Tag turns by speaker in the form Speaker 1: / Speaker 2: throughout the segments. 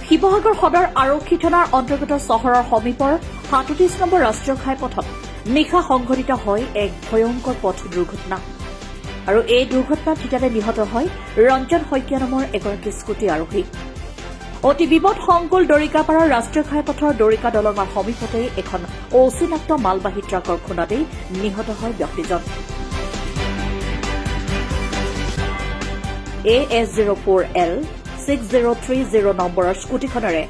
Speaker 1: শিৱসাগৰ সদৰ আৰক্ষী থানাৰ অন্তৰ্গত চহৰৰ সমীপৰ ৩৭ নম্বৰ ৰাষ্ট্ৰীয় ঘাইপথত নিশা সংঘটিত হয় এক ভয়ংকৰ পথ দুৰ্ঘটনা আৰু এই দুৰ্ঘটনাত থিতাতে নিহত হয় ৰঞ্জন শইকীয়া নামৰ এগৰাকী স্কুটি আৰোহী। অতি বিপদসংকুল দৰিকাপাৰাৰ ৰাষ্ট্ৰীয় ঘাইপথৰ দৰিকা দলঙৰ সমীপতেই এখন অচিনাক্ত মালবাহী ট্ৰাকৰ খুন্দাতেই নিহত হয় ব্যক্তিজন। AS04L 6030 নম্বৰৰ স্কুটিখনেৰে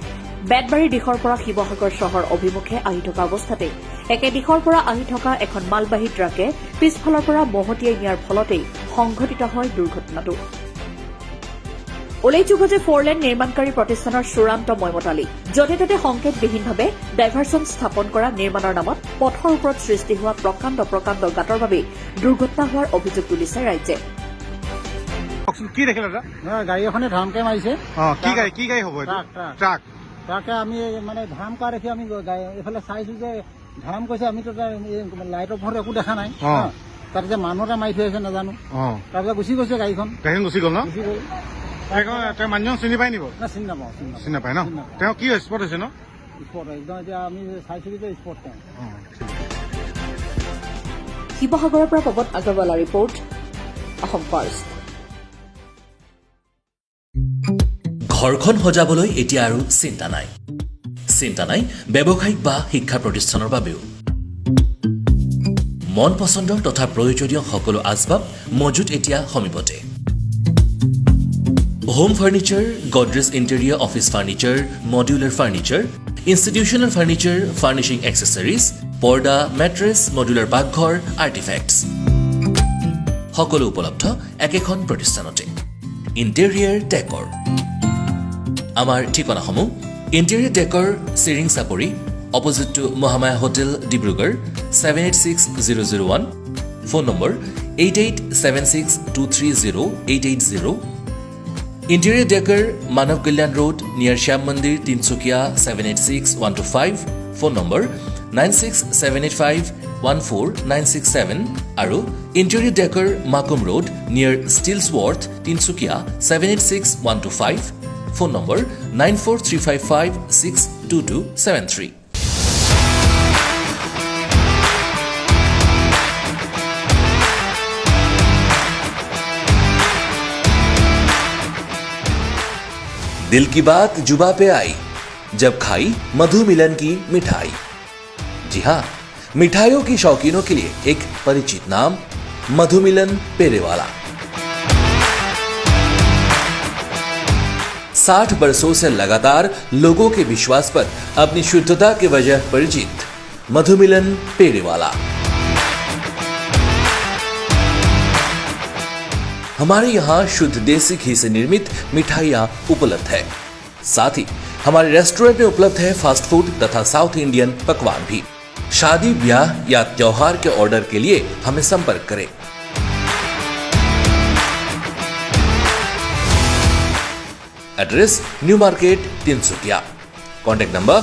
Speaker 1: বেতবাৰীৰ দিশৰ পৰা শিৱসাগৰ চহৰ অভিমুখে আহি থকা অৱস্থাতে একে দিশৰ পৰা আহি থকা এখন মালবাহী ট্ৰাকে পিছফালৰ পৰা মহতিয়াই নিয়াৰ ফলতেই সংঘটিত হয় দুৰ্ঘটনাটো। উল্লেখযোগ্য যে ফৰলেন নিৰ্মাণকাৰী প্ৰতিষ্ঠানৰ চূড়ান্ত ময়মতালি য'তে ত'তে সংকেতবিহীনভাৱে ডাইভাৰছন স্থাপন কৰা নিৰ্মাণৰ নামত পথৰ ওপৰত সৃষ্টি হোৱা প্ৰকাণ্ড গাঁতৰ বাবে দুৰ্ঘটনা হোৱাৰ অভিযোগ তুলিছে ৰাইজে।
Speaker 2: কি দেখিলে
Speaker 3: গাড়ী এখনে ধামকে মাৰিছে।
Speaker 2: কি গাড়ী হ'ব ট্ৰাক
Speaker 3: ট্ৰাকে আমি মানে ধাম কৰা দেখি আমি এইফালে চাইছো যে ধাম কৈছে, আমিতো লাইটৰ পোহৰত একো দেখা নাই। তাত যে মানুহ এটা মাৰি থৈ আছে নাজানো, তাৰপিছত গুচি গৈছে গাড়ীখন গুচি গ'ল।
Speaker 2: মানুহজন চিনি পাই নিব?
Speaker 3: চিনি নাপাওঁ।
Speaker 2: চিনি নাপায় ন? তেওঁ কি স্পট হৈছে ন?
Speaker 3: স্পট একদম এতিয়া আমি চাইছো যে স্পট তেওঁ।
Speaker 1: শিৱসাগৰৰ পৰা পৱন আগৰৱালা ৰিপৰ্ট, অসম ফাৰ্ষ্ট।
Speaker 4: ঘৰখন সজাবলৈ এতিয়া আৰু চিন্তা নাই ব্যৱসায়িক বা শিক্ষা প্ৰতিষ্ঠানৰ বাবেও। মন পচন্দৰ তথা প্ৰয়োজনীয় সকলো আচবাব মজুত এতিয়া সমীপতে। Home furniture, Godrej interior office furniture, modular furniture, institutional furniture, furnishing accessories, পৰ্দা, মেট্ৰেছ, মডুলাৰ পাকঘৰ, আৰ্টিফেক্টছ সকলো উপলব্ধ একেখন প্ৰতিষ্ঠানতে। ইণ্টেৰিয়াৰ ডেকৰ আমাৰ ঠিকনাসমূহ interior decor Chiring Chapori opposite to Mahamaya hotel Dibrugarh 786001, phone number 8876230880। Interior decor Manab Kalyan road নিয়াৰ শ্যাম মন্দিৰ তিনচুকীয়া 786125, ফোন নম্বৰ 9678514967 আৰু ইণ্টেৰিয়াৰ ডেকৰ মাকুম ৰোড নিয়াৰ ষ্টিলছৱৰ্থ তিনচুকীয়া 786125, ফোন নম্বৰ 9435562273। दिल की बात जुबा पे आई जब खाई मधु मिलन की मिठाई। जी हाँ, मिठाइयों की शौकीनों के लिए एक परिचित नाम मधु मिलन पेरेवाला। 60 वर्षों से लगातार लोगों के विश्वास पर अपनी शुद्धता की वजह परिचित मधु मिलन पेरेवाला। हमारे यहाँ शुद्ध देसी घी से निर्मित मिठाइयाँ उपलब्ध है। साथ ही हमारे रेस्टोरेंट में उपलब्ध है फास्ट फूड तथा साउथ इंडियन पकवान भी। शादी, ब्याह या त्योहार के ऑर्डर के लिए हमें संपर्क करें। Address new market Tinsukia. Contact number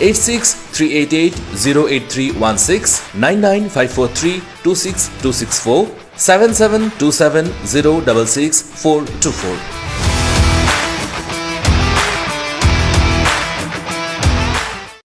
Speaker 4: 8638808316, 99543262664, 7727066424।